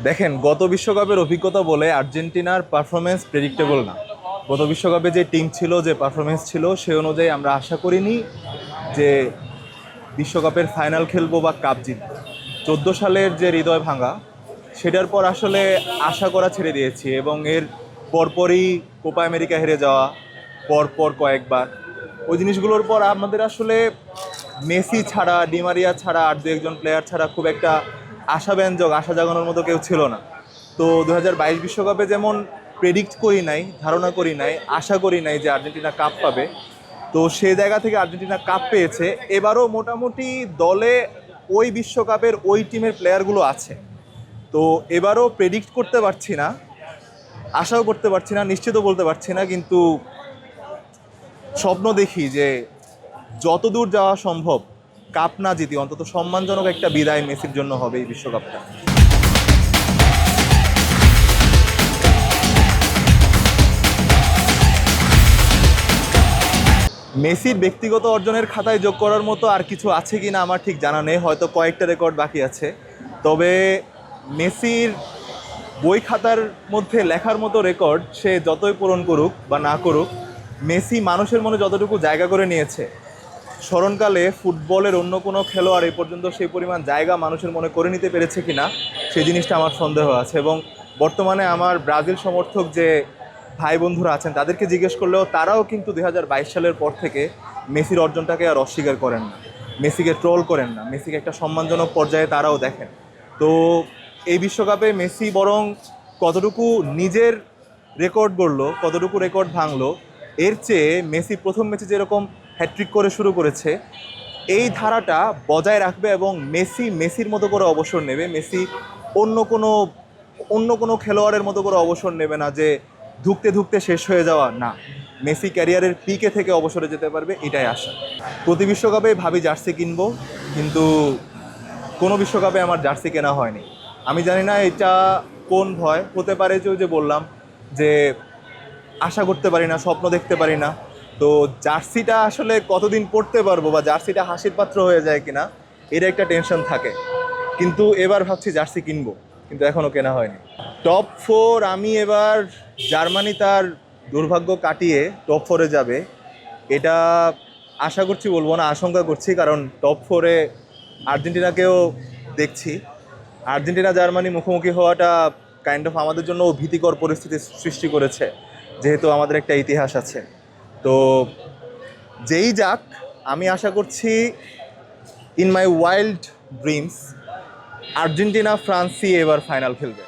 দেখেন, গত বিশ্বকাপের অভিজ্ঞতা বলে আর্জেন্টিনার পারফরমেন্স প্রেডিক্টেবল না। গত বিশ্বকাপে যে টিম ছিল, যে পারফরমেন্স ছিল, সে অনুযায়ী আমরা আশা করিনি যে বিশ্বকাপের ফাইনাল খেলবো বা কাপ জিতবো। 14 সালের যে হৃদয় ভাঙা, সেটার পর আসলে আশা করা ছেড়ে দিয়েছি এবং এর পরপরই কোপা আমেরিকা হেরে যাওয়া, পরপর কয়েকবার ওই জিনিসগুলোর পর আমাদের আসলে মেসি ছাড়া, ডিমারিয়া ছাড়া, আর দু একজন প্লেয়ার ছাড়া খুব একটা আশাব্যঞ্জক, আশা জাগানোর মতো কেউ ছিল না। তো 2022 বিশ্বকাপে যেমন প্রেডিক্ট করি নাই, ধারণা করি নাই, আশা করি নাই যে আর্জেন্টিনা কাপ পাবে, তো সেই জায়গা থেকে আর্জেন্টিনা কাপ পেয়েছে। এবারও মোটামুটি দলে ওই বিশ্বকাপের ওই টিমের প্লেয়ারগুলো আছে। তো এবারও প্রেডিক্ট করতে পারছি না, আশাও করতে পারছি না, নিশ্চিতও বলতে পারছি না, কিন্তু স্বপ্ন দেখি যে যতদূর যাওয়া সম্ভব কাপ না জিতি অন্তত সম্মানজনক একটা বিদায় মেসির জন্য হবে এই বিশ্বকাপটা। মেসির ব্যক্তিগত অর্জনের খাতায় যোগ করার মতো আর কিছু আছে কি না আমার ঠিক জানা নেই, হয়তো কয়েকটা রেকর্ড বাকি আছে। তবে মেসির বই খাতার মধ্যে লেখার মতো রেকর্ড সে যতই পূরণ করুক বা না করুক, মেসি মানুষের মনে যতটুকু জায়গা করে নিয়েছে, স্মরণকালে ফুটবলের অন্য কোনো খেলোয়াড় এ পর্যন্ত সেই পরিমাণ জায়গা মানুষের মনে করে নিতে পেরেছে কিনা সেই জিনিসটা আমার সন্দেহ আছে। এবং বর্তমানে আমার ব্রাজিল সমর্থক যে ভাই বন্ধুরা আছেন তাদেরকে জিজ্ঞেস করলেও তারাও কিন্তু 2022 সালের পর থেকে মেসির অর্জনটাকে আর অস্বীকার করেন না, মেসিকে ট্রোল করেন না, মেসিকে একটা সম্মানজনক পর্যায়ে তারাও দেখেন। তো এই বিশ্বকাপে মেসি বরং কতটুকু নিজের রেকর্ড গড়লো, কতটুকু রেকর্ড ভাঙলো, এর চেয়ে মেসি প্রথম ম্যাচে যেরকম হ্যাট্রিক করে শুরু করেছে এই ধারাটা বজায় রাখবে এবং মেসি মেসির মতো করে অবসর নেবে। মেসি অন্য কোনো অন্য কোনো খেলোয়াড়ের মতো করে অবসর নেবে না, যে ধুকতে ধুকতে শেষ হয়ে যাওয়া না। মেসি ক্যারিয়ারের পিকে থেকে অবসরে যেতে পারবে, এটাই আশা। প্রতি বিশ্বকাপে ভাবি জার্সি কিনবো, কিন্তু কোনো বিশ্বকাপে আমার জার্সি কেনা হয়নি। আমি জানি না এটা কোন ভয়, হতে পারে যে ওই যে বললাম যে আশা করতে পারি না, স্বপ্ন দেখতে পারি না। তো জার্সিটা আসলে কতদিন পরতে পারবো বা জার্সিটা হাসির পাত্র হয়ে যায় কিনা, এর একটা টেনশন থাকে। কিন্তু এবার ভাবছি জার্সি কিনবো, কিন্তু এখনও কেনা হয়নি। টপ 4 আমি এবার জার্মানি তার দুর্ভাগ্য কাটিয়ে টপ 4-এ যাবে এটা আশা করছি, বলবো না, আশঙ্কা করছি। কারণ টপ 4-এ আর্জেন্টিনাকেও দেখছি। আর্জেন্টিনা জার্মানি মুখোমুখি হওয়াটা কাইন্ড অফ আমাদের জন্য ভীতিকর পরিস্থিতি সৃষ্টি করেছে, যেহেতু আমাদের একটা ইতিহাস আছে। তো যেই যাক, আমি আশা করছি in my wild dreams Argentina ফ্রান্সই এবার ফাইনাল খেলবে।